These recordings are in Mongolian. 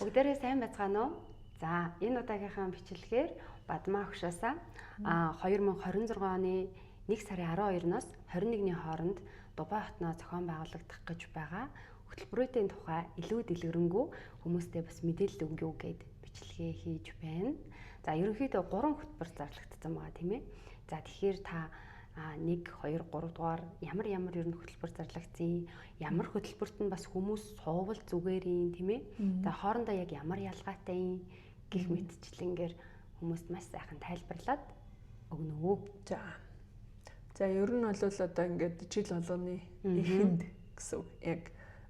Бүгдээрээ сайн байцгаана уу? За, энэ удаагийнхаа бичлэгээр Бадмаа агшаасаа 2026 оны 1 сарын 12-наас 21-ний хооронд Дубай хотноо зохион байгуулагдах гэж байгаа хөтөлбөрүүдийн тухай илүү дэлгэрэнгүй хүмүүстээ бас мэдээлэл өгье гэд бичлэгээ хийж байна. За, ерөнхийдөө 3 хөтөлбөр зарлагдсан байгаа тийм ээ. За, тэгэхээр та 1, 2, 3 дугаар ямар ер нь хөтөлбөр зарлагдсан, ямар хөтөлбөрт нь бас хүмүүс суувал зүгээр юм тийм ээ. За хоорондоо яг ямар ялгаатай юм гэх мэтчлэнгээр хүмүүст маш сайхан тайлбарлаад өгнө үү. За ер нь бол одоо ингээд жил болгоны эхэнд гэсэн үг. Яг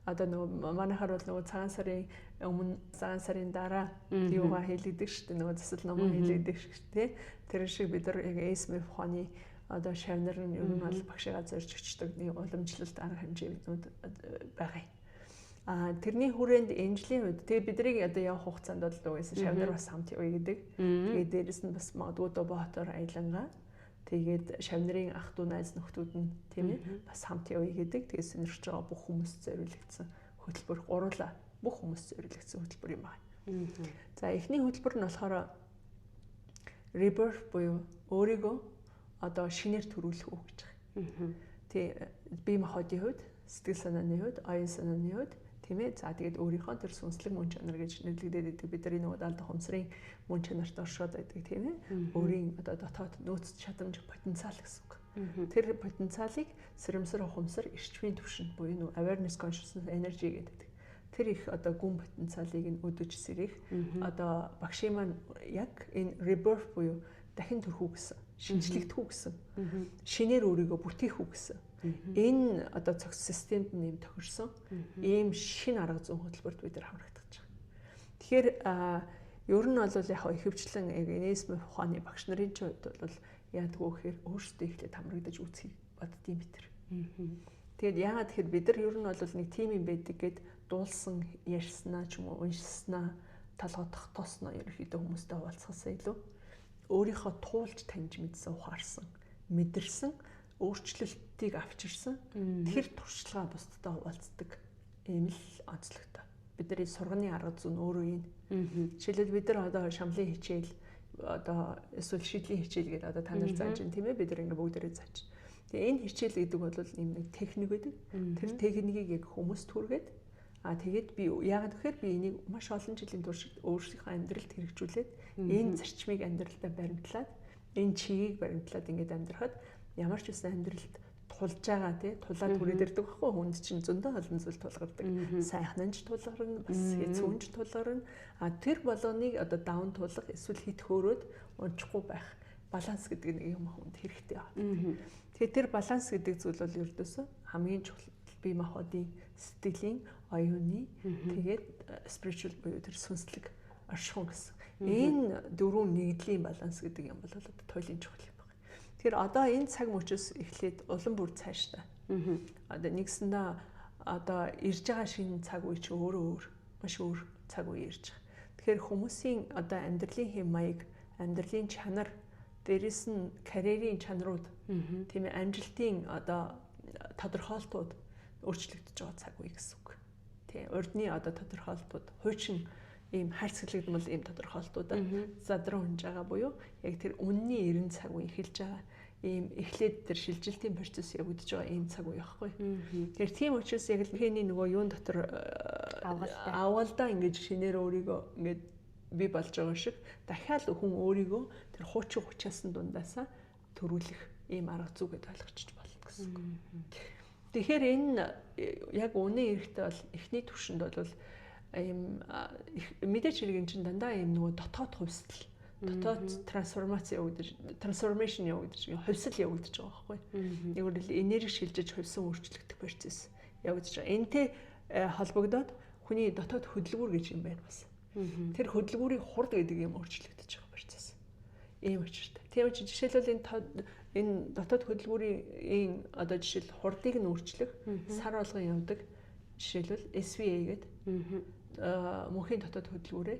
одоо нөгөө манайхаар бол нөгөө цагаан сарын өмнө цагаан сарын дараа юугаа хийлэгдэг шүү дээ. Нөгөө засал номоо хийлэгдэг шүү дээ. Тэр шиг бид нар яг ASMF ухааны одоо шавнар нь ер нь бол багшигаа зорж өчтдөг нэг уламжлалт арга хэмжээнүүд байгаа юм. Тэрний хүрээнд энэ жилийн үед тэгээ бидний одоо явах хугацаанд бол угаасаа шавнар бас хамт явъя гэдэг. Тэгээд дээрэс нь бас магадгүй Дубаатаар аялангаа. Тэгээд шавнарын ах дүү найз нөхдүүд нь тийм ээ бас хамт явъя гэдэг. Тэгээд сонирхож байгаа бүх хүмүүст зориулагдсан хөтөлбөр гурлаа. Бүх хүмүүст зориулагдсан хөтөлбөр юм байна. За эхний хөтөлбөр нь болохоор rebirth буюу өөрийгөө одоо шинээр төрүүлэх үү гэж байгаа. Тэ бие махбодын хувьд, сэтгэл санааны хувьд, оюун санааны хувьд тийм ээ. За тэгээд өөрийнхөө тэр сүнслэг мөн чанар гэж нэрлэгдээд байдаг. Бидний нөгөө даалда хумсрын мөн чанарт оршоод байдаг тийм ээ. Өөрийн одоо дотоод нөөц чадамж потенциал гэсэн үг. Тэр потенциалыг сэрэмсэр ухамсар эрчмийн түвшинд буюу нөгөө awareness consciousness energy гэдэг. Тэр их одоо гүн потенциалыг нь өдөж сэрэх одоо багшийн маань яг энэ rebirth буюу дахин төрхүү гэсэн, шинжлэгдэхүү гэсэн, шинээр өөрийгөө бүтээх үү гэсэн. Энэ одоо цогц системд нэм тохирсон ийм шинэ арга зүйн хөтөлбөрт бид нар хамрагдаж байгаа. Тэгэхээр ер нь бол яг ихэвчлэн ASMF ухааны багш нарын ч хувьд бол яадаг вэ гэхээр өөрсдөө ихлэд хамрагдаж үүсхийг боддtiin бид нар. Тэгээд яагаад тэгэхээр бид нар ер нь бол нэг тим юм байдаг гэд дуулсан ярьснаа ч юм уу уншснаа талгадах тосноо ерөөхдөө хүмүүстэй хуваалцахаас илүү өөрийнхөө туулж таньж мэдсэн ухаарсан, мэдэрсэн, өөрчлөлтийг авчирсан тэр туршлагаа бусдад хуваалцдаг ийм л онцлогтой. Бидний сурганы арга зүй нь өөрөө юм. Жишээлбэл бид нар одоо шамлын хичээл одоо эсвэл шийдлийн хичээл гэдэг одоо та нар зааж байна тийм ээ. Бид нар ингээ бүгдээрээ зааж. Тэгээ энэ хичээл гэдэг бол ийм нэг техник байдаг. Тэр техникийг яг хүмүүст хүргээд тэгээд би яагаад гэхээр би энийг маш олон жилийн турш өөрсдийнхөө амьдралд хэрэгжүүлээд энэ зарчмыг амьдралдаа баримтлаад энэ чигийг баримтлаад ингээд амьдрахад ямар ч үсэн амьдралд тулж байгаа тий тулаад хүрээд ирдэг байхгүй хүнд чинь зөндөө олон зүйл тулгардаг сайхнанч тулгарна бас хэцүүнч тулгарна тэр болгоныг одоо даун тулах эсвэл хит хөөрөөд унчихгүй байх баланс гэдэг нэг юм хүнд хэрэгтэй байна. Тэгэхээр тэр баланс гэдэг зүйл бол ердөөсөө хамгийн чухал бие махбодын сэтгэлийн оюуны тэгээд spiritual буюу тэр сүнслэг оршихуун гэсэн. Энэ дөрвөн нэгдлийн баланс гэдэг юм бол одоо туйлын чухал юм байна. Тэгэхээр одоо энэ цаг мөчөөс эхлээд улам бүр цаашдаа. Одоо нэгсэндээ одоо ирж байгаа шинэ цаг үе чи өөрөө маш өөр цаг үе ирж байгаа. Тэгэхээр хүмүүсийн одоо амьдралын хэм маяг, амьдралын чанар, дээрэс нь карьерийн чанарууд, тийм ээ амжилтын одоо тодорхойлтууд өөрчлөгдөж байгаа цаг үе гэсэн үг. Тэ урдны одоо тодорхойлтууд, хуучин ийм хайрцаглагдмал ийм тодорхойлтуудаар задран унж байгаа буюу яг тэр үнний эрен цаг үе эхэлж байгаа. Ийм эхлээд тэр шилжилтийн процесс явагдаж байгаа ийм цаг үе байхгүй. Тэгэхээр тийм учраас яг л хэний нөгөө юун дотор аваалдаа ингэж шинээр өөрийгөө ингэж бий болж байгаа шиг дахиад хүн өөрийгөө тэр хуучин хүчээсэн дундаасаа төрүүлэх ийм арга зүй гэдээ ойлгочих болно гэсэн үг. Тэгэхээр энэ яг үнэн эрэхтэй бол эхний түвшинд бол ийм мэдээж хэрэг энэ чинь дандаа ийм нөгөө дотоод хувьсэл, дотоод трансформашн явагдаж, хувьсэл явагдаж байгаа байхгүй. Нэг үгээр энерги шилжиж хувьсан өөрчлөгдөх процесс явагдаж байгаа. Энтэй холбогдоод хүний дотоод хөдөлгүүр гэж юм байна бас. Тэр хөдөлгүүрийн хурд гэдэг юм өөрчлөгдөж байгаа процесс. Ийм учиртай. Тийм учраас жишээлбэл энэ дотоод хөдөлгүүрийн одоо жишээл хурдыг нь өөрчлөх сар болгон явдаг жишээлбэл SVA гэдэг мөнхийн дотоод хөдөлгүүрээ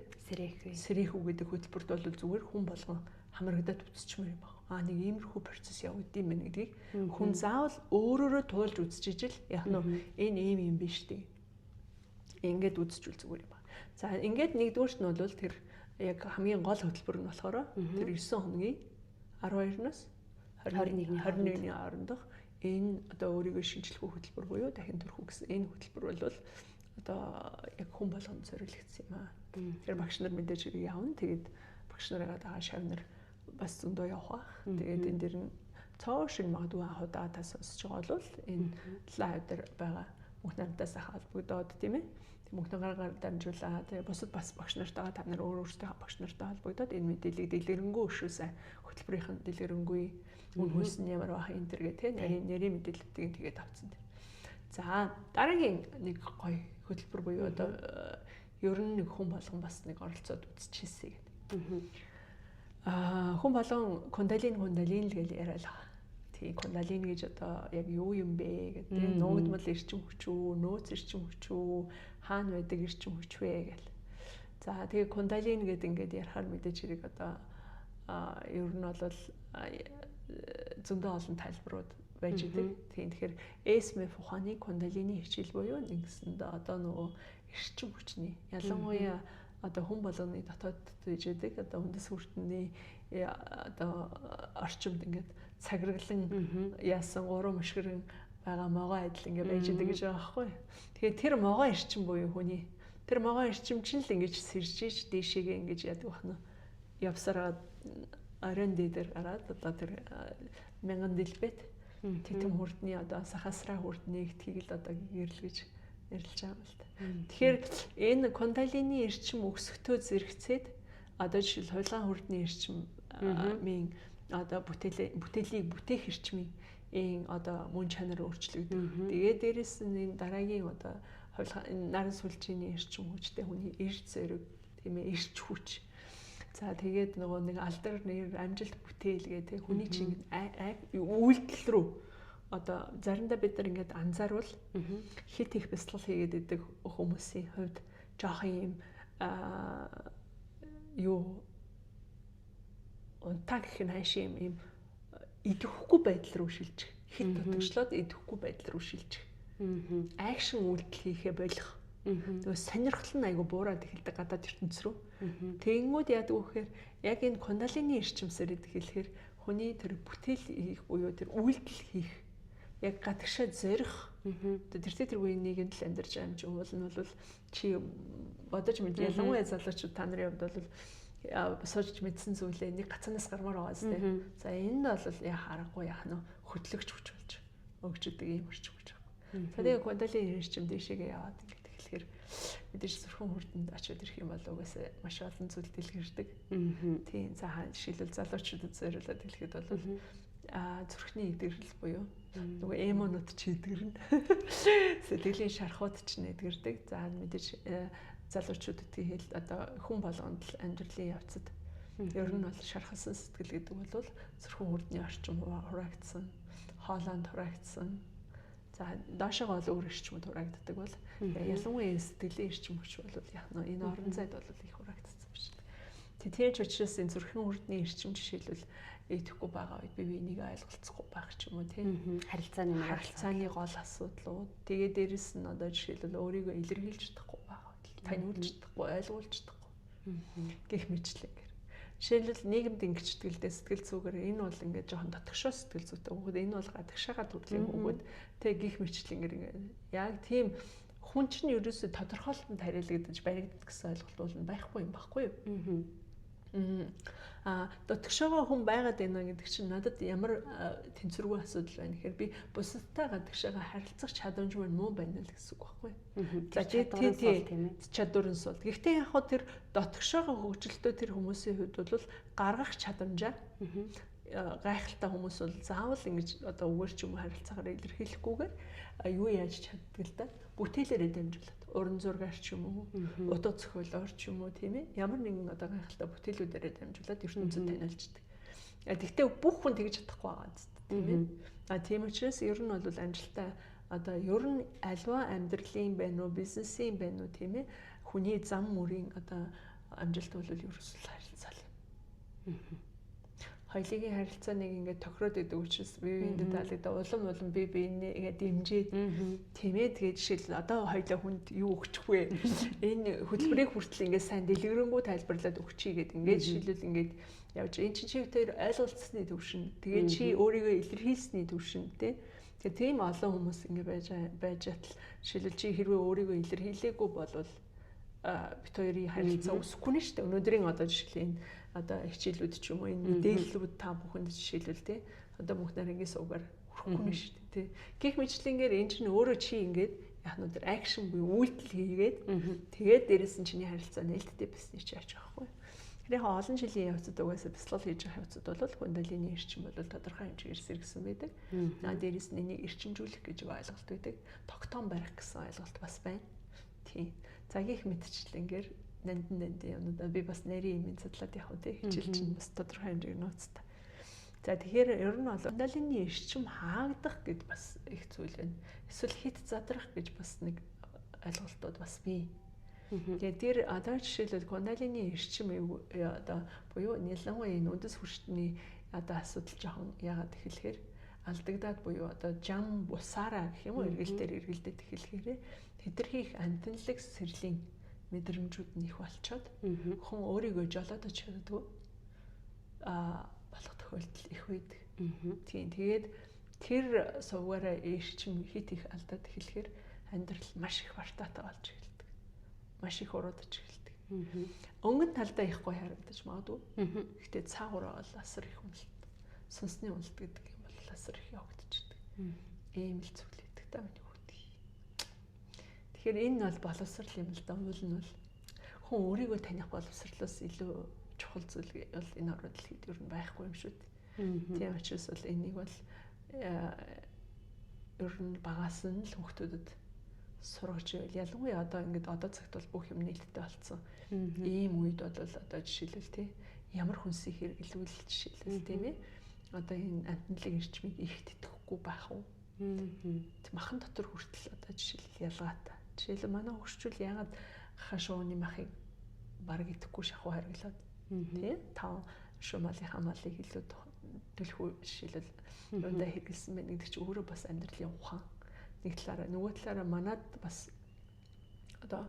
сэрэх үү гэдэг хөтөлбөрт бол зүгээр хүн болгон хамрагдаад үтсчмээр юм байна. Нэг иймэрхүү процесс явагдсан юм гэдгийг хүн заавал өөрөөрөө туулж үзчихэж л яг нь энэ ийм юм биш үү. Ингээд үзчихвэл зүгээр юм байна. За ингээд нэгдүгüүрт нь бол тэр яг хамгийн гол хөтөлбөр нь болохоор тэр 9 хоногийн 12-наас 21-ний хоорондох энэ одоо өөрийгөө шинжлэх хөтөлбөр буюу дахин төрөх гэсэн энэ хөтөлбөр бол одоо яг хүн болгонд зориулагдсан юм аа. Тэр багш нар мэдээж хэрэг явна. Тэгээд багш нарыгаа дагаа шавнар бас зөндөө явах. Тэгээд энэ дэр нь цоо шиг магадгүй анхудаа та сонсож байгаа бол энэ лайв дээр байгаа мөнх намтаас холбогдоод тийм ээ. Мөнх нагаар дамжуулаад тэгээд бусад бас багш нартайгаа та нар өөрсдөө багш нартай холбогдоод энэ мэдээллийг дэлгэрэнгүй өшөөсөө хөтөлбөрийн дэлгэрэнгүй үн хөлс нь ямар байх энэ төр гэх тийм нэрийн мэдээллүүдийг тэгээд авцсан. За дараагийн нэг гоё хөтөлбөр буюу одоо ер нь нэг хүн болгон бас нэг оролцоод үзчихээсэй гэдэг. Хүн болгон кундалини л гэж яриад байгаа. Тийм кундалини гэж одоо яг юу юм бэ гэдэг. Нуугдмал эрчим хүч үү, нөөц эрчим хүч үү, хаана байдаг эрчим хүч вэ гэл. За тэгээ кундалини гэдэг ингээд ярахаар мэдээж хэрэг одоо ер нь бол зөндөө олон тайлбарууд байж идэг. Тийм тэгэхээр SMF ухааны кундалини хичээл буюу нэгсэндээ одоо нөгөө эрчим хүчний ялангуяа одоо хүн болгоны дотоод байж идэг одоо үндэс хүртний одоо орчимд ингээд цаграглан яасан гурван мушгирэн байгаа могоо адил ингээд байж идэг гэж байгаа байхгүй. Тэгэхээр тэр могоо эрчим буюу хүний тэр могоо эрчим чинь л ингэж сэржиж дээшээгээ ингэж яадаг бахна. Явсараа орон дээр гараад одоо тэр 1000 дэлбэт титэм хүрдний одоо сахасраа хүрдний ихтгийг л одоо гэрлэж ярилж байгаа юм л та. Тэгэхээр энэ кундалини эрчим өсөктөө зэрэгцээд одоо жишээл хуйлгаан хүрдний эрчим мийн одоо бүтээлийг бүтээх эрчмийн одоо мөн чанар өөрчлөгдөв. Тэгээд дээрэс нь энэ дараагийн одоо хуйлгаан наран сүлжээний эрчим хүчтэй хүний эрч зориг тийм ээ эрч хүч. За тэгээд нөгөө нэг алдар нэр амжилт бүтээл гэдэг хүний чинь үйлдэл рүү одоо заримдаа бид нар ингээд анзаарвал хит их бяцлал хийгээд идэг хүмүүсийн хувьд жоохон юм юу унтаа гэх нь хайш юм идэвхгүй байдал руу шилжих. Хит дутагчлаад идэвхгүй байдал руу шилжих. Акшн үйлдэл хийхэ болох. Тэгээ сонирхол нь айгу буураад эхэлдэг гадаад ертөнц рүү. Тэгэнгүүт яадаг вэ гэхээр яг энэ кундалини эрчимсээр хэлэхээр хүний тэр бүтээл хийх буюу тэр үйлдэл хийх яг гадагшаа зорих тэр үеийн нийгэмд л амьдарч байгаа юм чинь уул нь бол чи бодож мэд ялангуяа залуучууд та нарын хувьд бол сууж мэдсэн зүйлээ нэг гацанаас гармаар байгаа зү. За энэ нь бол яа харахгүй яах нь хөтлөгч хүч болж өгчдөг юм орчих гэж байна. Тэгээ кундалини эрчим дэшегээ яваад тэгэхээр мэдээж зүрхэн хүрдэнд очиод ирэх юм бол угаасаа маш олон зүйл дэлгэрдэг. Тийм за жишээлбэл залуучуудад зориулаад хэлэхэд бол зүрхний эдгэрэл буюу нөгөө эмонууд ч эдгэрнэ. Сэтгэлийн шархууд ч эдгэрдэг. За мэдээж залуучуудад хэл одоо хүн болгонд л амьдралын явцад ер нь бол шархалсан сэтгэл гэдэг бол зүрхэн хүрдний орчим хураагдсан, хоолойнд хураагдсан. За доошоо бол өөр эрчмүүд хураагддаг бол ялангуяа сэтгэлийн эрчим хүч бол яг энэ орон зайд бол их хураагдсан биш. Тэгэхээр ч учраас энэ зүрхэн хүрдний эрчим жишээлбэл идэхгүй байгаа үед бие биенийг ойлголцохгүй байх ч юм уу тийм харилцааны гол асуудлууд тэгээд дээрэс нь одоо жишээлбэл өөрийгөө илэрхийлж чадахгүй байгаа үед таниулж чадахгүй ойлгуулж чадахгүй гэх мэтлэг. Жишээлбэл нийгэмд ингэжтгэлдээ сэтгэл зүгээр энэ бол ингээд жоохон дотгошоо сэтгэл зүйтэй хүүхэд энэ бол гадагшаага төрлийн хүүхэд тэг гих мэтлэг ингээд яг тийм хүн чинь ерөөсө тодорхойлолтод хариулагдаж баригддаг гэсэн ойлголт бол байхгүй юм баггүй юу? Дотгошоогоо хүн байгаад байна гэдэг чинь надад ямар тэнцвэргүй асуудал байна гэхээр би бусадтай гадагшаага харилцах чадамжгүй муу байна л гэсэн үг байхгүй. За тийм чадвар нь сул. Гэхдээ яг хоо тэр дотгошоогоо хөгжилтөө тэр хүмүүсийн хувьд бол гаргах чадамжаа гайхалтай хүмүүс бол заавал ингэж одоо үгээр ч юм уу харилцаагаар илэрхийлэхгүйгээр юу яаж чаддаг л да бүтээлээрээ дамжуулаад уран зургаар ч юм уу утга зохиолоор ч юм уу тийм ээ ямар нэгэн одоо гайхалтай бүтээлүүдээрээ дамжуулаад ертөнцөд таниулждаг. Тэгвэл бүх хүн тэгж чадахгүй байгаа зү тийм ээ. Тийм учраас ер нь бол амжилттай одоо ер нь альва амьдралын байна уу бизнесийн байна уу тийм ээ хүний зам мөрийн одоо амжилт бол ерөөсөө харилцаа л юм. хоёулынгийн харилцааныг ингээд тохироод идэг учраас бие биендээ таалагдаа улам бие биенээ ингээд дэмжиж тиймээ тэгээд жишээл одоо хоёулаа хүнд юу өгчих вэ? Энэ хөтөлбөрийг хүртэл ингээд сайн дэлгэрэнгүй тайлбарлаад өгчий гэдэг ингээд жишээлбэл ингээд явж эн чинь чи тэр ойлголцсны төвшин тэгээд чи өөрийгөө илэрхийлсний төвшин тэгээд тийм олон хүмүүс ингээд байж атал жишээлбэл чи хэрвээ өөрийгөө илэрхийлээгүй болвол бит хоёрын харилцаа өсөхгүй нь шүү дээ. Өнөөдрийн одоо жишээл энэ одоо хичээлүүд ч юм уу энэ мэдээллүүд та бүхэнд жишээлбэл одоо мөнх нарынгийн сувгаар хүрэхгүй нь шүү дээ. Гэх мэтлэнгээр энэ чинь өөрөө чи ингээд яг нь өдөр акшн буюу үйлдэл хийгээд тэгээд дээрэс нь чиний харилцаа нээлттэй басны чи яаж байгаа байхгүй. Тэгэхээр олон жилийн явцад угаасаа бяцлал хийж байгаа явцад бол кундалины эрчим бол тодорхой хэмжээгээр сэргсэн байдаг. Дээрэс нь энийг эрчимжүүлэх гэж ойлголт байдаг. Тогтоом барих гэсэн ойлголт бас байна. Тийм. За гих мэдчлэнгээр нандин юмнуудаа би бас нарийн юм задлаад явах үү хичээл чинь бас тодорхой хэмжээгээр нууцтай. За тэгэхээр ер нь бол кундалины эрчим хаагдах гэд бас их зүйл байна. Эсвэл хит задрах гэж бас нэг ойлголтууд бас бий. Тэгээд тэр одоо жишээлбэл кундалины эрчим одоо буюу нялангуяа энэ үндэс хүршний одоо асуудал жоохон яагаад эхлэхээр алдагдаад буюу одоо жам бусаараа гэх юм уу эргэлдээд эхлэхээр тэдэрхийх амтналаг сэрлийн мэдрэмжүүд нь их болчоод хүн өөрийгөө жолоодож чаддгүй болох тохиолдол их байдаг. Тийм тэгээд тэр сувгаараа эрчим хит их алдаад эхлэхээр амьдрал маш их бартаатай болж эхэлдэг. Маш их уруудаж эхэлдэг. Өнгөн талдаа их гоё харагдаж магадгүй. Гэхдээ цаагаараа бол асар их үнэлт. Сүнсний үнэлт гэдэг юм бол асар их явагдчихдаг. Ийм л зүйл байдаг та миний хүүхдээ. Тэгэхээр энэ бол боловсрал юм л да. Уул нь бол хүн өөрийгөө таних боловсралаас илүү чухал зүйл бол энэ орон дэлхийд ер нь байхгүй юм шүү дээ. Тийм учраас бол энийг бол ер нь багаас нь л хүүхдүүдэд сургаж байвал ялангуяа одоо ингээд одоо цагт бол бүх юм нээлттэй болсон. Ийм үед бол одоо жишээлбэл ямар хүнсийг хэрэглүүл жишээлбэл тийм ээ. Одоо энэ амтналаг эрчмийг их тэтгэхгүй байх уу? Махан дотор хүртэл одоо жишээлбэл ялгаатай. Жишээлбэл манай хөгшчүүл ягаад хашууны махыг бараг идэхгүй шахуу харгалаад тийм тав шумалын хамаалыг илүү төлхөө жишээлбэл юундаа хэрэгэлсэн байна гэдэг чинь өөрөө бас амьдралын ухаан. Нэг талаараа нөгөө талаараа манад бас одоо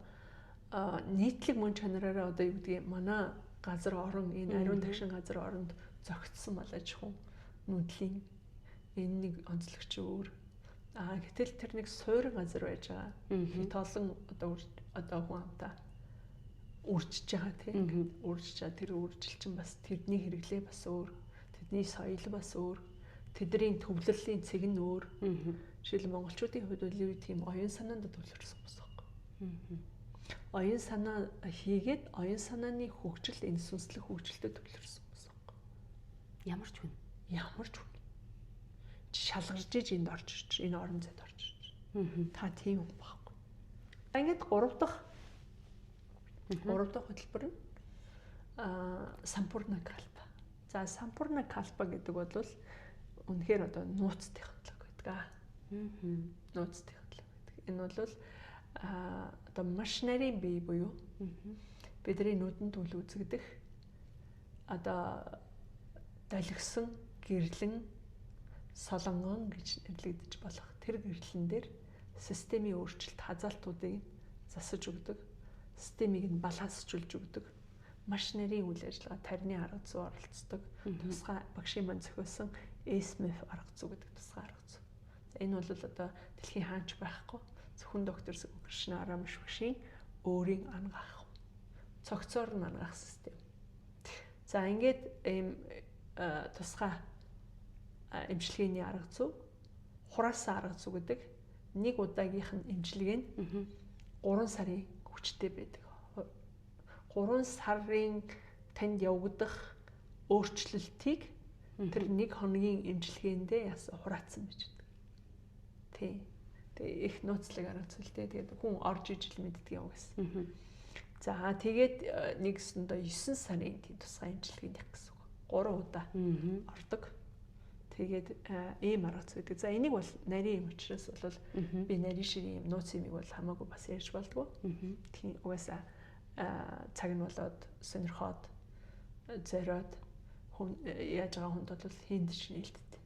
нийтлэг мөн чанараараа одоо юу гэдгийг манай газар орон энэ ариун тагшин газар оронд зогтсон малаж хүн нүдлийн энэ нэг онцлогч өөр гэтэл тэр нэг суурин газар байж байгаа. Хит олон одоо хүн амтаа үржиж байгаа тийм үржиж байгаа тэр үржил чинь бас тэдний хэрэглээ бас өөр, тэдний соёл бас өөр, тэдний төвлөрлийн цэг нь өөр. Жишээл монголчуудын хувьд бол юу тийм оюун санаанд төвлөрсөн байна. Оюун санаа хийгээд оюун санааны хөгжил энэ сүнслэг хөгжилтэд төвлөрсөн байна. Ямар ч хүн. Шалгарч иж энд орж ирж, энэ орон зайд орж ирж. Та тийм юм баггүй. Ингээд 3 дахь хөтөлбөр нь сампурна калпа. За сампурна калпа гэдэг бол үнэхээр одоо нууц технологи гэдэг. Нууц технологи гэдэг. Энэ бол одоо маш нарийн бие буюу бидний нүдэнд үл үзэгдэх одоо долгисон гэрлэн солонгон гэж нэрлэгдэж болох тэр гэрлэн дээр системийн өөрчлөлт хазаалтуудыг засаж өгдөг, системийг нь балансжуулж өгдөг, маш нарийн үйл ажиллагаа тарины арга зүй оролцдог, тусгай багшийн маань зохиосон SMF арга зүй гэдэг тусгай арга зүй. Энэ бол одоо дэлхийн хаанч байхгүй зөвхөн доктор Кришна Арамш багшийн өөрийн ангаах цогцоор нь ангаах систем. За ингээд ийм тусгай эмчилгээний арга зүй, хураасан арга зүй гэдэг нэг удаагийнх нь эмчилгээ нь 3 сарын хүчтэй байдаг. 3 сарын танд явагдах өөрчлөлтийг тэр 1 хоногийн эмчилгээндээ хураацсан гэж байна. Тий. Тэгээ их нууцлаг арга зүйлтэй. Тэгээд хүн орж ижил мэддэг юм гэсэн. За тэгээд нэгсэндээ 9 сарын тусгай эмчилгээнд явах гэсэн үг. 3 удаа ордог. Тэгээд ийм арга зүй гэдэг. За энийг бол нарийн юм учраас бол би нарийн шиг юм нууц юмыг бол хамаагүй бас ярьж болдгоо. Тийм угаасаа цаг нь болоод сонирхоод зориод хүн яаж байгаа хүнд бол хийнд шинэлттэй.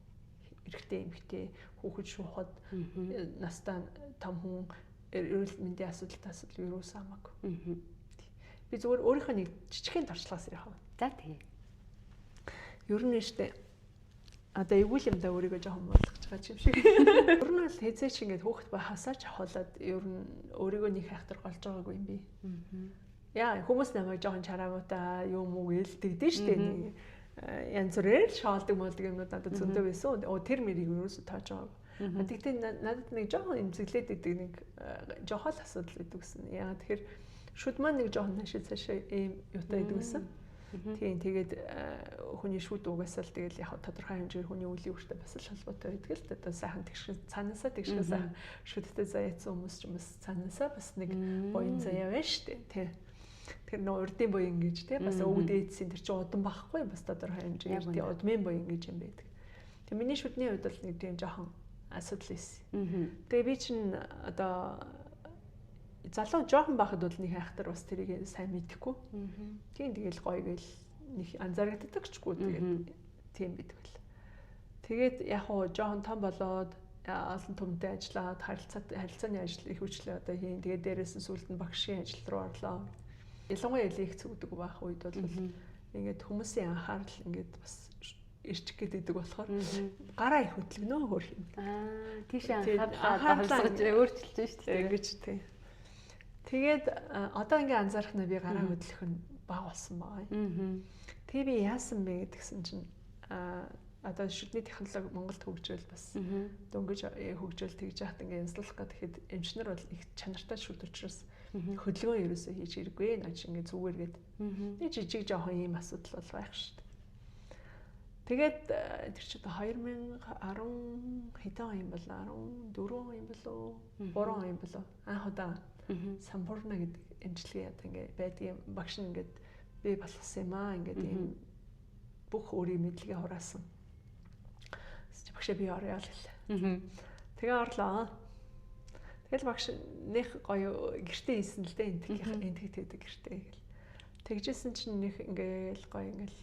Эрэгтэй эмэгтэй хүүхэд шуухад настай том хүн эрүүл мэндийн асуудалтай юу хамаагүй. Би зүгээр өөрийнхөө нэг жижигхэн туршлагаас яах вэ? За тийм. Ер нь штэ одоо эвгүй юмдаа өөрийгөө жоохон болгож байгаа юм шиг. Ер нь бол хэзээч ингээд хүүхэд байхасаа ч хавуулаад ер нь өөрийгөө нэг хайхтар голж байгаагүй юм би. Яа хүмүүс намайг жоохон чараамуутай юм уу гэлдэгдэн штэ нэг янз бүрээр шаалдаг молдог юмнууд надад зөндөө байсан. Тэр мэрийг юусоо тааж байгаагүй. Тэгтээ надад нэг жоохон эмзэглээд идэг нэг жоохон л асуудал байдаг гэсэн. Яа тэгэхээр шүд маань нэг жоохон хашаа цаашаа ийм юутай идэг гэсэн. Тийм тэгээд хүний шүд угаасаа л тэгэл яг тодорхой хэмжээгээр хүний үеийн үртэй бас л холбоотой байдаг л одоо сайхан тэгш цаанаасаа тэгш сайхан шүдтэй заяатсан хүмүүс ч бас цаанаасаа бас нэг буян заяа байна шүү дээ. Тэр нөө урдын буян гэж тий бас өвд ээдсийн тэр чинь удам байхгүй бас тодорхой хэмжээгээр тий удмын буян гэж юм байдаг. Тэг миний шүдний хувьд бол нэг тийм жоохон асуудал байсан. Тэгээ би чинь одоо залуу жоохон байхад бол нэг хайхтар бас тэрийг сайн мэдэхгүй. Тийм тэгэл гоё гээл нэг анзаарэгддэг чгүй тэгээд тийм байдаг л. Тэгээд яг хуу жоохон том болоод олон түмтэй ажиллаад харилцааны ажил их хүчлээ одоо хийн. Тэгээд дээрээс нь сүүлд нь багшийн ажил руу орлоо. Ялангуяа лекц өгдөг байх үед бол ингээд хүмүүсийн анхаарал ингээд бас ирчих гэдэг болохоор гараа их хөдлөгнөө хөөх юм. Тийш анхаарлаа өөрчилж шүү дээ. Ингэж тийм. Тэгээд одоо ингээ анзаархнаа би гараа хөдлөх нь бага болсон байгаа. Тэгээ би яасан бэ гэдгсэн чинь одоо шүдний технологи Монголд хөгжөөл бас дөнгөж хөгжөөл тэгж яхад ингээ янзлуулах гэхэд эмчнэр бол их чанартай шүд учраас хөдөлгөөн ерөөсөө хийж хэрэггүй наач ингээ зүгээр гээд нэг жижиг жоохон ийм асуудал бол байх шүү дээ. Тэгээд тэр чинь 2010 хэдэн он юм бол 14 он юм болоо 3 он юм болоо анх удаа сампурна гэдэг эмчилгээ яа ингээ байдгийн багш нь ингээд би болгосон юм аа ингээд ийм бүх өөрийн мэдлэгээ хураасан. Багшаа би орё л гэлээ. Тэгээ орлоо. Тэгэл багш нэх гоё гэртээ хийсэн л дээ энтэг тэгдэг гэртээ гэл. Тэгжсэн чинь нэх ингээл гоё ингээл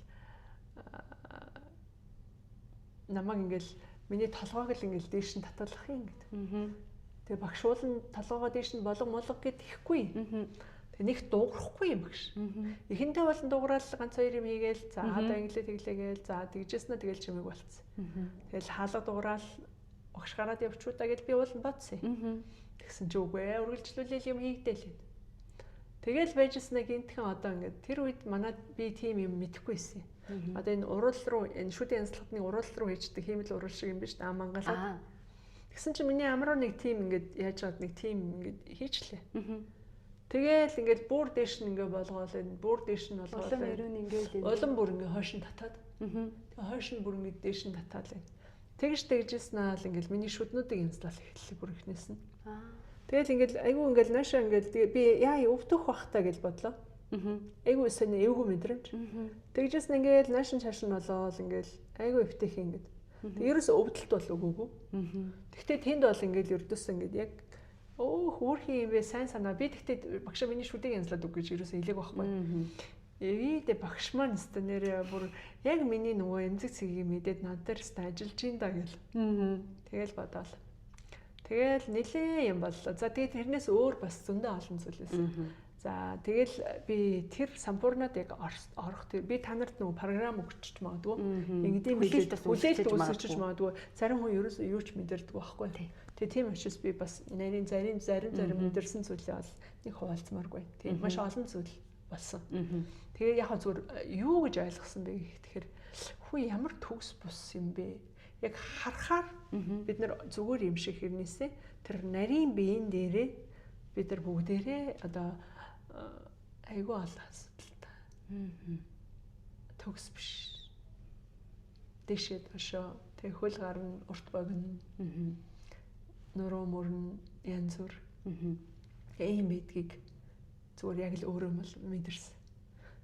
намайг ингээл миний толгойг л ингээл дээш нь татуулах юм гэдэг. Тэгээ багш уулын толгоогоо дээш нь болго гэд ихгүй. Тэгээ нэг дуугарахгүй юм багш. Эхэндээ болон дуугараал ганц хоёр юм хийгээл за одоо инглээ тэглээгээл за тэгжсэн нь тэгэл чимэг болцсон. Тэгэл хаалга дуугараал багш гараад явчуудаа гэж би ууланд бодсон. Тэгсэн чи үгүй үргэлжлүүлэл юм хийгдээлээ. Тэгэл байжснаа гинтхэн одоо ингээд тэр үед манад би тийм юм мэдэхгүйсэн. Одоо энэ уруул руу энэ шүдийн янзлахтны уруул руу хийждэг хиймэл уруул шиг юм биш үү? Мангалаад. Тэгсэн чи миний ам руу нэг тийм ингээд яаж чад нэг тийм ингээд хийчлээ. Тэгэл ингээд бүр дээш нь ингээд болгоол энэ бүр дээш нь болгоол. Улам өрөөнд ингээд улам бүр ингээд хойш нь татаад. Тэгээ хойш нь бүр ингээд дээш нь татаад байна. Тэгж тэгжсэн аа л ингээд миний шүднүүдийг янзлал эхэллээ бүр ихнээс нь. Тэгэл ингээд айгүй ингээд наашаа ингээд би яа өвдөх бах таа гэж бодлоо. Айгүй сони эвгүй мэдрэмж. Тэгжсэн ингээд наашин чааш нь болоод ингээд айгүй өвтөх ингээд. Тэг ерөөс өвдөлт бол үгүйгүй. Тэгтээ тэнд бол ингээд ердөөс ингээд яг хөөрхий юм бэ сайн санаа. Би тэгтээ багшаа миний шүдийг янзлаад үг гэж ерөөсөө хэлээг байхгүй. Эвидэ багш маань өстө нэрээ бүр яг миний нөгөө эмзэг цэгийг мэдээд над дээр өстө ажиллаж ин да гэл. Тэгэл бодоол. Тэгэл нэлээ юм боллоо. За тэгээд тэрнээс өөр бас зөндөө олон зүйл байсан. За тэгэл би тэр сампурнад яг орох тэр би та нарт нөгөө програм өгч магадгүй. Ингэдэм билээ хүлээлт үүсгэж магадгүй. Зарим хүн ерөөсөө юу ч мэдэрдэг байхгүй. Тэгээ тийм учраас би бас нарийн зарим мэдэрсэн зүйлээ бол нэг хуваалцмааргүй. Тийм маш олон зүйл болсон. Тэгээ яг зүгээр юу гэж ойлгосон бэ гэхээр хүү ямар төгс бус юм бэ? Яг харахаар бид нар зүгээр юм шиг хэрнээсээ тэр нарийн биеийн дээрээ бид нар бүгдээрээ одоо айгүй олон асуудалтай. Төгс биш. Дэшэд өшөө тэг хөл гарна урт богино. Нуруу мөрн янз бүр. Ийм байдгийг зүгээр яг л өөрөө мэдэрсэн.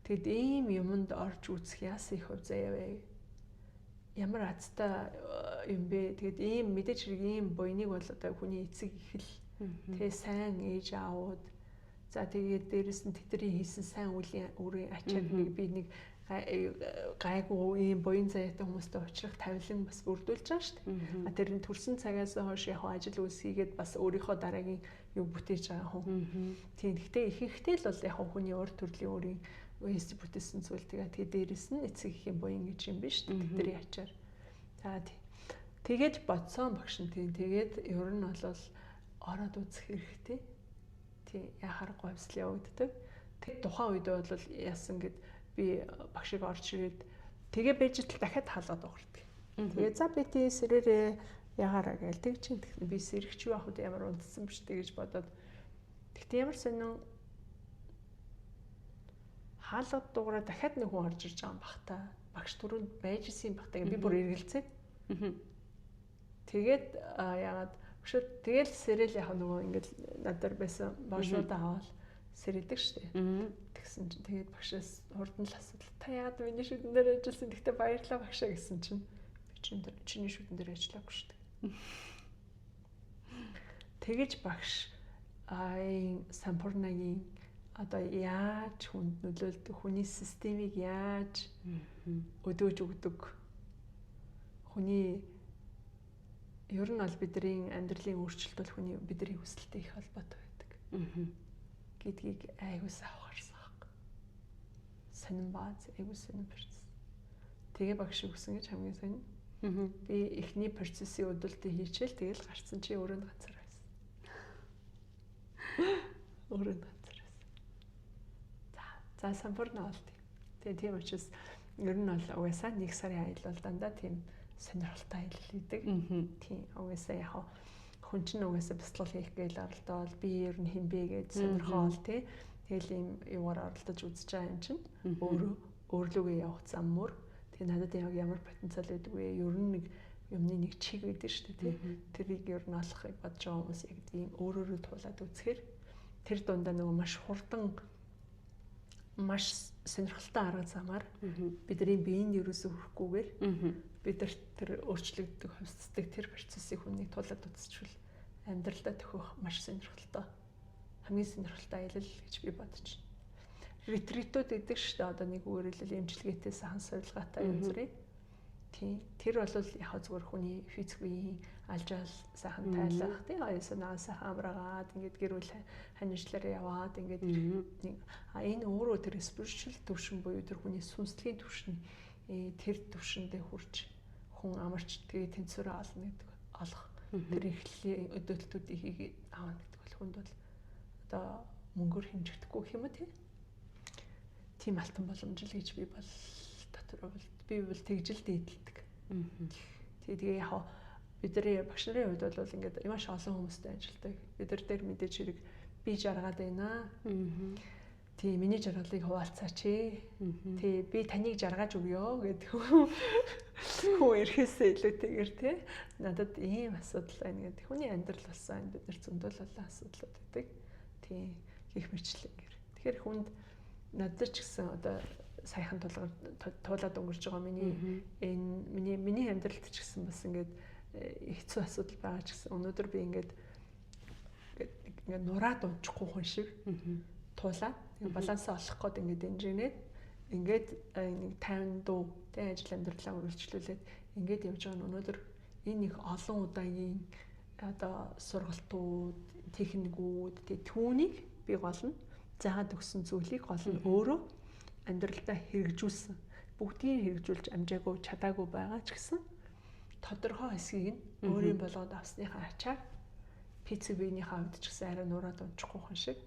Тэгэд ийм юмд орж үзэх яасан их хөв заяа вэ? Ямар азтай юм бэ? Тэгэд ийм мэдээж хэрэг ийм буйныг бол одоо хүний эцэг их л тэгээ сайн ээж аауд За тэгээд дээрэс нь тэдний хийсэн сайн үлийн өөрийн ачааг би нэг гайгүй ийм буян заяатай хүмүүстэй уулзрах тавилан бас бүрдүүлж байгаа шүү дээ. Тэр нь төрсэн цагаас хойш яг ажил үйлс хийгээд бас өөрийнхөө дараагийн юу бүтээж байгаа хүн. Тийм гэхдээ ихэнхдээ л бол яг хүний урд төрлийн өөрийн үеэс бүтээсэн зүйл тэгээд дээрэс нь эцэг ихийн буян гэж юм биш үү? Тэдний ачаар. За тэгээд бодсон багш нь тэгээд ер нь бол ороод үзэх хэрэгтэй. Тийм яхаар говьсл явагддаг. Тэг тухайн үед бол яасан гэд би багшиг орж ирээд тэгээ бэжтэл дахиад хаалгаад өгөрдөг. Тэгээ за би тий сэрээрээ ягаараа гээл тэг чинь би сэрэгч юу авах вэ ямар унтсан биш тэгэж бодоод тэгтээ ямар сонин хаалгаад дуураа дахиад нэг хүн орж ирж байгаа юм бах та. Багш түрүүнд байж исэн юм бах та. Би бүр эргэлзээ. Тэгээд яагаад тэгэл сэрэл яг нөгөө ингээд надаар байсан бошуудаа аваад сэрэлдэг штэ. Тэгсэн чинь тэгээд багшаас хурдан л асуудал. Та яагаад миний шүдэн дээр ажилласан? Тэгтээ баярлалаа багшаа гэсэн чинь би чиний шүдэн дээр ажиллаагүй штэ. Тэгэж багш Сампурнагийн одоо яаж хүнд нөлөөлдөг, хүний системийг яаж өдөөж өгдөг, хүний ер нь бол бидний амьдралын өөрчлөлт бол хүний бидний хүсэлтэй их холбоотой байдаг. Гэдгийг айгуу савхарсан баг. Сонин бааз айгуу сонин процесс. Тэгээ багш өгсөн гэж хамгийн сонин. Би эхний процессын өдөлтөд хийчихэл тэгэл гарцсан чи өөрөө ганцаар байсан. Өөрөө ганцаар байсан. За сампурна болт. Тэгээ тийм учраас ер нь бол угаасаа 1 сарын аял бол дандаа тийм сонирхолтой аялал хийдэг. Тийм угаасаа яг хүн чинь угаасаа бяцлал хийх гээл оролдоод би ер нь хинбэ гэж сонирхоол тий. Тэгэл ийм юугаар оролдож үзэж байгаа юм чинь өөрөө өөрлөгөө явах зам мөр. Тэгээ надад ямар потенциал байдаг вэ? Ер нь нэг юмны нэг чиг байдаг шүү дээ тий. Тэрийг ер нь олохыг бодож байгаа хүмүүс яг тийм өөрөөрөө туулаад үзэхээр тэр дундаа нөгөө маш хурдан маш сонирхолтой арга замаар бидний биеийг ерөөсөө хүрхгүйгээр бид тэр өөрчлөгддөг, хувьсцдаг тэр процессыг хүнийг туулаад үзчихвэл амьдралдаа төхөх маш сонирхолтой. Хамгийн сонирхолтой аялал гэж би бодож байна. Ретритүүд гэдэг шүү дээ. Одоо нэг өөрөлдөл эмчилгээтэй сан сувилгаатай янз бүрийн. Тийм. Тэр бол яг зүгээр хүний физик биеийн алжаал сайхан тайлах тийм аясанаа сайхан амраагаад ингээд гэр бүл ханижлаараа яваад ингээд нэг энэ өөрөө тэр спиричуал төвшин буюу тэр хүний сүнслэгийн төвшин тэр төвшөндөө хүрч хүн амарч тэгээ тэнцвэрээ олно гэдэг олох тэр эхлэлийн өдөлтүүдийг хийгээд аавна гэдэг бол хүнд бол одоо мөнгөөр хэмжигдэхгүй юм уу тийм алтан боломж л гэж би бол дотор бол би бол тэгжил дээдэлдэг. Тэгээ яг бидний багш нарын хувьд бол ингээд маш олон хүмүүстэй ажилладаг. Бид нар дээр мэдээж хэрэг би жаргаад байна. Тий миний жаргалыг хуваалцаач ээ. Тий би таныг жаргаж өгье гэдэг хүн ирэхээсээ илүүтэйгээр тий надад ийм асуудал байна гэдэг. Хүний амьдрал болсон бид нар зөндөл олон асуудлууд байдаг. Тий гих мэтлэгээр. Тэгэхээр хүнд надад ч гэсэн одоо саяхан туулаад өнгөрч байгаа миний амьдралд ч гэсэн бас ингээд хэцүү асуудал байгаа ч гэсэн өнөөдөр би ингээд нураад унчихгүй хүн шиг туулаад балансаа олох гээд ингээд дэмжинээд ингээд нэг 50 дуу тэ ажил амьдралаа үргэлжлүүлээд ингээд явж байгаа нь өнөөдөр энэ их олон удаагийн одоо сургалтууд, техникүүд тэ түүнийг би гол нь заагаад өгсөн зүйлийг гол нь өөрөө амьдралдаа хэрэгжүүлсэн. Бүгдийг хэрэгжүүлж амжаагүй, чадаагүй байгаа ч гэсэн тодорхой хэсгийг нь өөрийн болгоод авсныхаа ачаар PCB-ийн хавьд ч гэсэн арай нураад унчихгүй хүн шиг.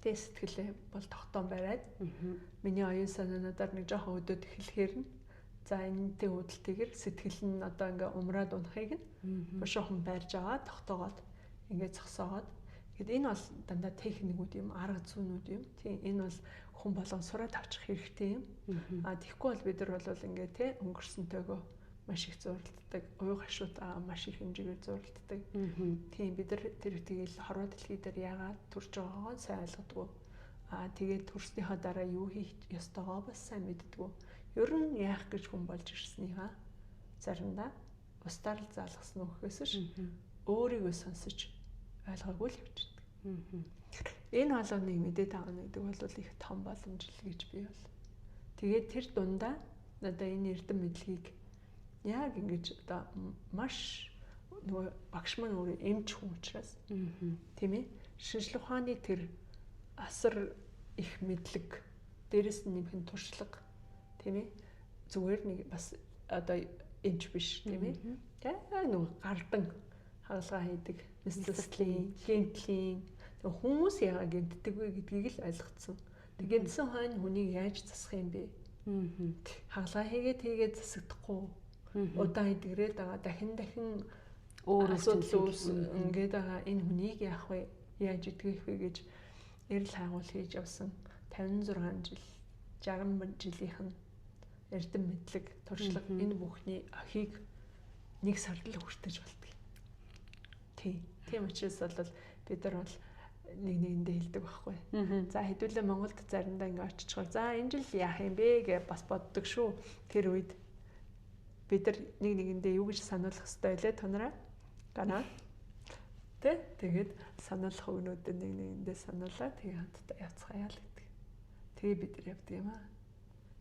Тэгээ сэтгэлээ бол тогтоон бариад миний оюун санаануудаар нэг жоохон өдөөд эхлэхээр нь за энэтэй хөдөлтөөр сэтгэл нь одоо ингээ умраад унахыг нь бушуухан барьж аваад тогтоогоод ингээ зогсоогоод тэгэд энэ бол дандаа техникүүд юм, арга зүйнүүд юм. Тийм энэ бол хүн болгон сураад авчих хэрэгтэй юм. Тэгэхгүй бол бид нар бол ингээ те өнгөрсөнтэйгөө маш их зуралддаг, уй гашууд маш их хэмжээгээр зуралддаг. Тийм бид нар тэр тэгэл хорвоо дэлхий дээр яагаад төрж байгаагаа сайн ойлгодгоо. Тэгээд төрснийхаа дараа юу хийх ёстойгоо бас сайн мэддэггүй. Ер нь яах гэж хүн болж ирснийхаа заримдаа устаар л заалгасан нөхөөс ш өөрийгөө сонсож ойлгоогүй л явчихдаг. Энэ холбооныг мэдээд авах гэдэг бол их том боломж л гэж би бол. Тэгээд тэр дундаа одоо энэ эрдэм мэдлэгийг яг ингэж одоо маш нөгөө багш маань өөрөө эмч хүн учраас тийм ээ шинжлэх ухааны тэр асар их мэдлэг дээрэс нь нэмэх нь туршлага тийм ээ зүгээр нэг бас одоо эмч биш тийм ээ нөгөө гардан хагалгаа хийдэг нэслэлийн гэмтлийн хүмүүс яагаад гэмтдэг вэ гэдгийг л ойлгоцсон. Гэмтсэн хойно хүнийг яаж засах юм бэ? Хагалгаа хийгээд засагдахгүй удаан идэгрээд байгаа дахин өөр асуудал ингээд байгаа энэ хүнийг яах вэ? Яаж идэх вэ гэж эрэл хайгуул хийж явсан 56 жил 60 жилийнх нь эрдэм мэдлэг туршлага энэ бүхний ахийг нэг сард л хүртэж болдог. Тийм учраас бол бид нар бол нэгэндээ хэлдэг байхгүй. За хэдүүлээ Монголд заримдаа ингэ очичоор за энэ жил яах юм бэ гэж бас боддог шүү. Тэр үед бид нар нэгэндээ юу гэж сануулах хэрэгтэй байлээ тунараа? Гана. Тэгээд сануулах өгнүүдэд нэгэндээ сануулаа тэгээ хамтдаа явцгаая л гэдэг. Тэгээ бид нар явдаг юм аа.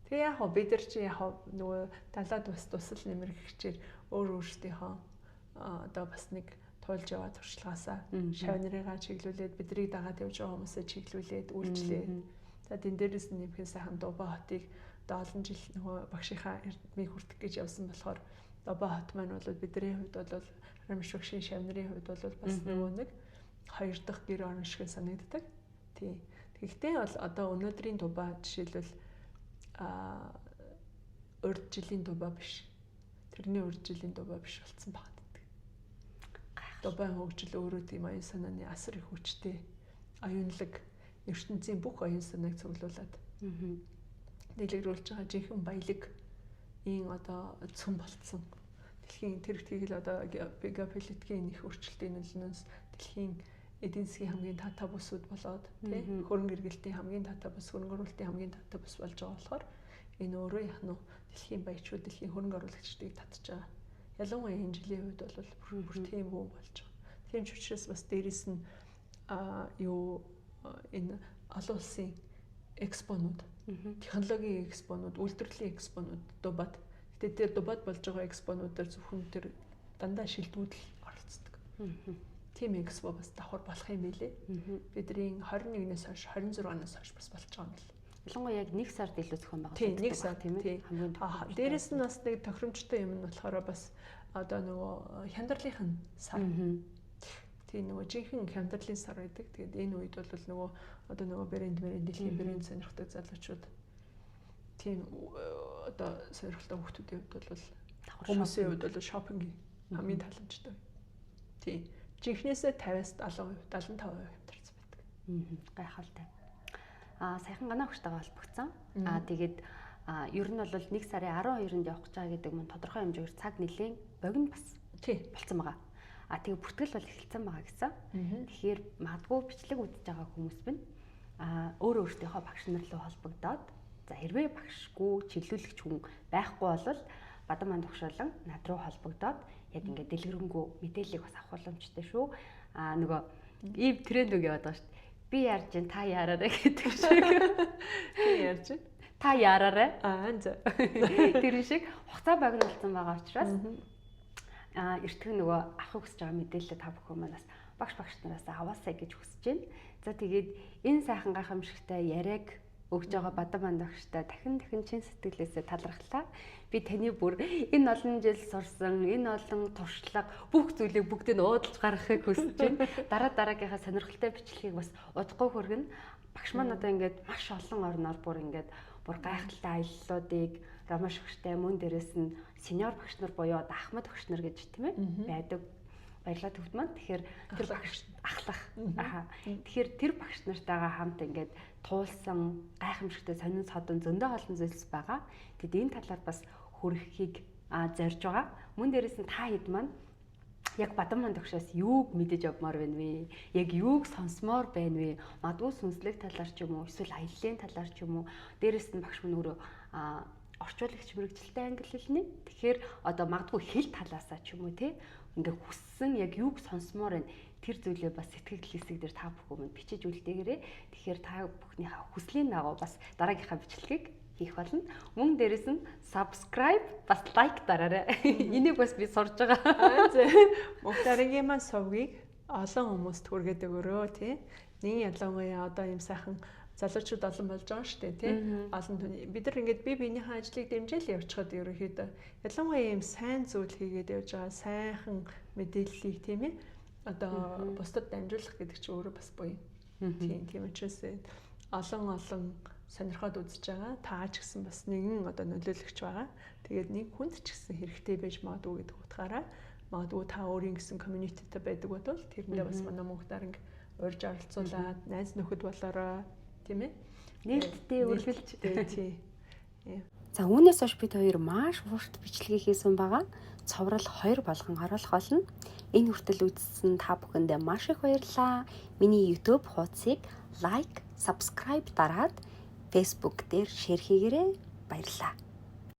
Тэгээ яг хоо бид нар чи яг нөгөө далаад бас тусал нэмэр гихчээр өөрсдийнхөө одоо бас нэг туулж яваа туршлагаасаа шав нарыгаа чиглүүлээд бидрийг дагаад явж байгаа хүмүүсээ чиглүүлээд үйлчлээ. За тэн дээрээс нь нэмхэн сайхан Дубай хотыг одоо олон жил нөгөө багшийнхаа эрдмийг хүртэх гэж явсан болохоор Дубай хот маань бол бидний хувьд бол Рамш багшийн шав нарын хувьд бол бас нөгөө нэг хоёр дахь гэр орон шиг санагддаг. Тийм. Тэгэхдээ бол одоо өнөөдрийн Дубай жишээлбэл урд жилийн Дубай биш. Тэрний урд жилийн Дубай биш болсон байна. Дубай хөгжил өөрөө тийм оюун санааны асар их хүчтэй оюунлаг ертөнцийн бүх оюун санааг цуглуулад дэлгэрүүлж байгаа жинхэнэ баялаг ийм одоо цөм болцсон. Дэлхийн тэр ихтгэл одоо геополитикийн их өөрчлөлтийн нөлөөнөөс дэлхийн эдийн засгийн хамгийн татаа бүсүүд болоод тийм хөрөнгө эргэлтийн хамгийн татаа бүс, хөрөнгө оруулалтын хамгийн татаа бүс болж байгаа болохоор энэ өөрөө яг нь дэлхийн баячууд, дэлхийн хөрөнгө оруулагчдыг татж байгаа. Ялангуяа энэ жилийн үед бол бүр тийм бүү болж байгаа. Тийм ч учраас бас дээрэс нь энэ олон улсын экспонууд, технологийн экспонууд, үйлдвэрлэлийн экспонууд Дубайд. Гэтэ тэр Дубайд болж байгаа экспонуудаар зөвхөн тэр дандаа шилдэгдэл оролцдог. Тийм экспо бас давхар болох юм билэ. Бидний 21-ээс хойш 26-наас хойш бас болж байгаа юм л. Ялангуяа яг нэг сард илүү зохион байгуулалт тийм нэг сар тийм ээ. Дээрэс нь бас нэг тохиромжтой юм нь болохоор бас одоо нөгөө хямдралынх нь сар. Тийм нөгөө жинхэнэ хямдралын сар байдаг. Тэгээд энэ үед бол нөгөө одоо нөгөө брэнд дэлхийн брэнд сонирхдаг залуучууд тийм одоо сонирхолтой хүмүүсийн хувьд бол хүмүүсийн хувьд бол шопинг хамгийн таламжтай. Тийм. Жинхнээсээ 50-аас 70%, 75% хямдарсан байдаг. Гайхалтай. Саяхан ганаа өгчтэйгээ холбогдсон. Тэгээд ер нь бол 1 сарын 12-нд явах гэж байгаа гэдэг мөн тодорхой хэмжээгээр цаг нэлээд богино бас болцсон байгаа. Тэгээ бүртгэл бол эхэлсэн байгаа гэсэн. Тэгэхээр магадгүй бичлэг үзэж байгаа хүмүүс бин өөрөө өөртөөхөө багш нар руу холбогдоод за хэрвээ багшгүй чиглүүлэгч хүн байхгүй бол Бадаман тогшоолон над руу холбогдоод яг ингээд дэлгэрэнгүй мэдээллийг бас авах боломжтой шүү. Нөгөө ийм тренд үг яваад байгаа шүү дээ. Би ярьж ин та яраарэ гэдэг шиг. Би ярьж ин та яраарэ. За. Тэр шиг хугацаа богинолцсон байгаа учраас эртхэн нөгөө авах хүсэж байгаа мэдээлэл та бүхэн манаас багш нараас аваасаа гэж хүсэж байна. За тэгээд энэ сайхан гайхамшигтай яриаг өгж байгаа Бадаман багштай дахин чин сэтгэлээсээ талархлаа. Би таны бүр энэ олон жил сурсан, энэ олон туршлага бүх зүйлийг бүгдийг нь уудалж гаргахыг хүсэж байна. Дараагийнхаа сонирхолтой бичлэгийг бас удахгүй хүргэнэ. Багш маань одоо ингээд маш олон орноор бүр гайхалтай аяллуудыг Ромаш багштай мөн дээрээс нь сеньор багш нар буюу Ахмад багш нар гэж тийм ээ байдаг. Баярлалаа төвд маань. Тэгэхээр тэр багш ахлах. Тэгэхээр тэр багш нартайгаа хамт ингээд туулсан гайхамшигтай сонин содон зөндөө олон зүйлс байгаа. Тэгэд энэ талаар бас хүрэхийг зорж байгаа. Мөн дээрээс нь та хэд маань яг Бадаман тогшоос юуг мэдэж авмаар байна вэ? Яг юуг сонсмоор байна вэ? Мадгүй сүнслэг талаар ч юм уу, эсвэл аяллаа талаар ч юм уу. Дээрээс нь багш мөн өөрөө орчуулагч мэрэгчлээ англи хэлний. Тэгэхээр одоо магадгүй хэл талаасаа ч юм уу те ингээ хүссэн яг юуг сонсмоор байна. тэр зүйлээ бас сэтгэл хэсэг дээр та бүхэн бичиж үлдээгээрэй. Тэгэхээр та бүхний хүслийн дагуу бас дараагийнхаа бичлэгийг хийх болно. Мөн дээрэс нь subscribe бас лайк дараарай. Энийг бас би сурж байгаа. Мухтарынгийн маань сувгийг олон хүмүүст хүргээд өгөрөө тий. Нэг ялангуяа одоо юм сайхан залуучууд олон болж байгаа шүү дээ тий. Олон бид нар ингээд бие биенийхээ ажлыг дэмжээл явуулчихад ерөөхдөө ялангуяа юм сайн зүйл хийгээд явж байгаа сайхан мэдээллийг тийм ээ одоо бусдад дамжуулах гэдэг чинь өөрөө бас буй. Тийм учраас олон сонирхоод үзэж байгаа. Таач гэсэн бас нэгэн одоо нөлөөлөгч байгаа. Тэгээд нэг хүнд ч гэсэн хэрэгтэй байж магадгүй гэдэг утгаараа магадгүй та өөрийн гэсэн community-тэй байдаг бол тэрэндээ бас манай Мөнх даранг урьж оролцуулаад найз нөхөд болоороо тийм ээ нээлттэй үргэлж тий. За үүнээс хойш бид хоёр маш урт бичлэгийг хийсэн байгаа. Цоврал 2 болгон оруулах болно. Энэ хүртэл үзсэн та бүхэндээ маш их баярлалаа. Миний YouTube хуудсыг лайк, subscribe дараад Facebook дээр шеэр хийгээрэй. Баярлалаа.